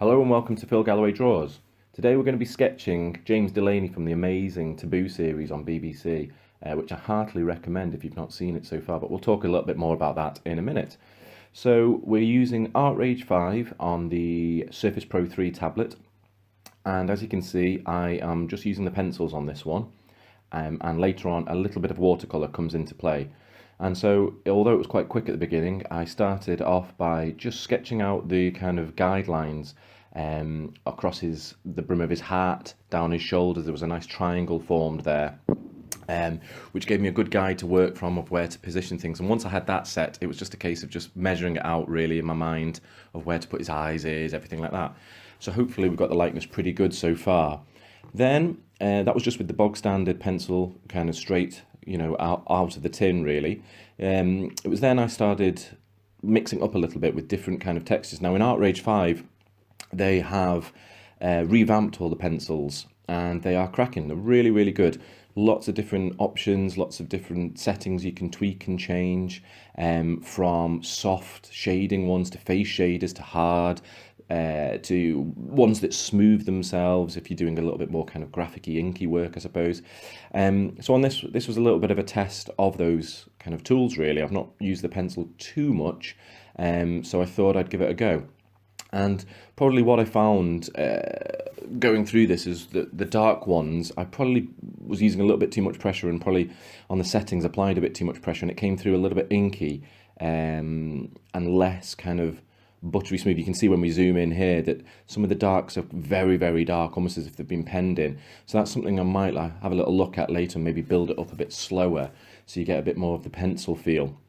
Hello and welcome to Phil Galloway Draws. Today we're going to be sketching James Delaney from the amazing Taboo series on BBC, which I heartily recommend if you've not seen it so far, but we'll talk a little bit more about that in a minute. So we're using Artrage 5 on the Surface Pro 3 tablet, and as you can see I am just using the pencils on this one, and later on a little bit of watercolour comes into play. And so, although it was quite quick at the beginning, I started off by just sketching out the kind of guidelines across the brim of his hat, down his shoulders. There was a nice triangle formed there, which gave me a good guide to work from of where to position things. And once I had that set, it was just a case of just measuring it out really in my mind of where to put his eyes, ears, everything like that. So hopefully we've got the likeness pretty good so far. Then that was just with the bog standard pencil, kind of straight, out of the tin really. It was then I started mixing up a little bit with different kind of textures. Now in Artrage 5 they have revamped all the pencils and they are cracking. They're really, really good. Lots of different options, lots of different settings you can tweak and change, from soft shading ones to face shaders to hard, to ones that smooth themselves if you're doing a little bit more kind of graphic-y, inky work, I suppose. So on this was a little bit of a test of those kind of tools really. I've not used the pencil too much, so I thought I'd give it a go. And probably what I found going through this is that the dark ones, I probably was using a little bit too much pressure and probably on the settings applied a bit too much pressure, and it came through a little bit inky and less kind of buttery smooth. You can see when we zoom in here that some of the darks are very, very dark, almost as if they've been penned in. So that's something I might have a little look at later and maybe build it up a bit slower so you get a bit more of the pencil feel.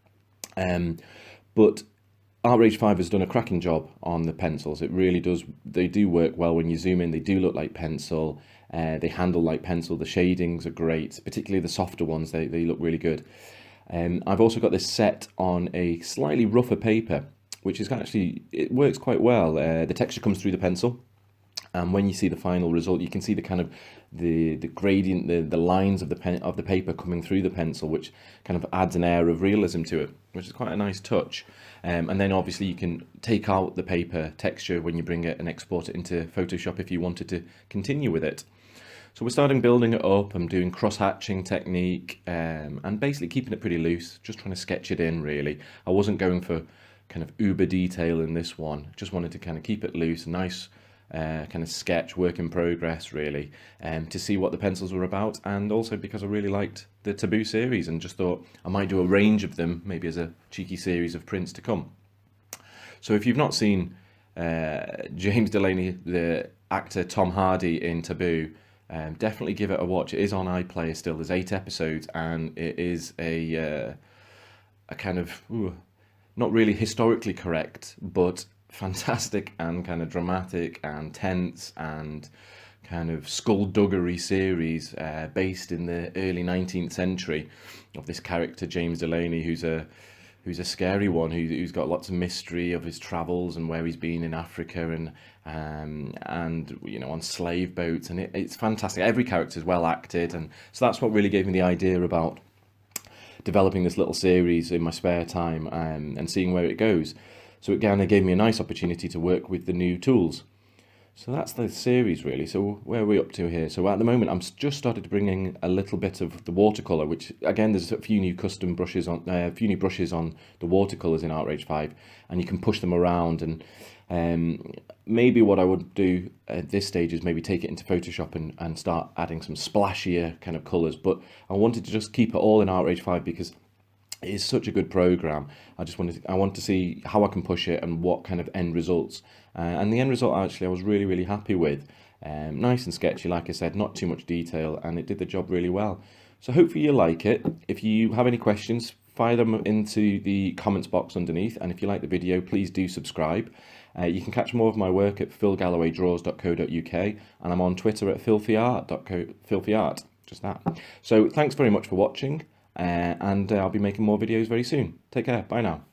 But Artrage 5 has done a cracking job on the pencils. It really does. They do work well when you zoom in. They do look like pencil. They handle like pencil. The shadings are great, particularly the softer ones. They look really good. I've also got this set on a slightly rougher paper, which is actually, it works quite well. The texture comes through the pencil, and when you see the final result, you can see the kind of the gradient, the lines of the paper coming through the pencil, which kind of adds an air of realism to it, which is quite a nice touch. And then obviously you can take out the paper texture when you bring it and export it into Photoshop if you wanted to continue with it. So we're starting building it up. I'm doing cross-hatching technique, and basically keeping it pretty loose, just trying to sketch it in really. I wasn't going for kind of uber detail in this one, just wanted to kind of keep it loose, a nice kind of sketch, work in progress really, to see what the pencils were about, and also because I really liked the Taboo series and just thought I might do a range of them, maybe as a cheeky series of prints to come. So if you've not seen James Delaney, the actor Tom Hardy in Taboo, definitely give it a watch. It is on iPlayer still. There's 8 episodes, and it is a kind of not really historically correct, but fantastic and kind of dramatic and tense and kind of skullduggery series based in the early 19th century of this character James Delaney, who's a scary one, who's got lots of mystery of his travels and where he's been in Africa and on slave boats, and it's fantastic. Every character is well acted, and so that's what really gave me the idea about developing this little series in my spare time, and seeing where it goes. So again, it gave me a nice opportunity to work with the new tools. So that's the series really. So where are we up to here? So at the moment, I'm just started to bring in a little bit of the watercolour, which again, there's a few new custom brushes on, a few new brushes on the watercolours in Artrage 5, and you can push them around. And maybe what I would do at this stage is maybe take it into Photoshop and start adding some splashier kind of colours. But I wanted to just keep it all in Artrage 5 because it is such a good program. I want to see how I can push it and what kind of end results. And the end result actually I was really, really happy with. Nice and sketchy, like I said, not too much detail, and it did the job really well. So hopefully you like it. If you have any questions, fire them into the comments box underneath, and if you like the video, please do subscribe. You can catch more of my work at philgallowaydraws.co.uk, and I'm on Twitter at filthyart, just that. So thanks very much for watching. And I'll be making more videos very soon. Take care. Bye now.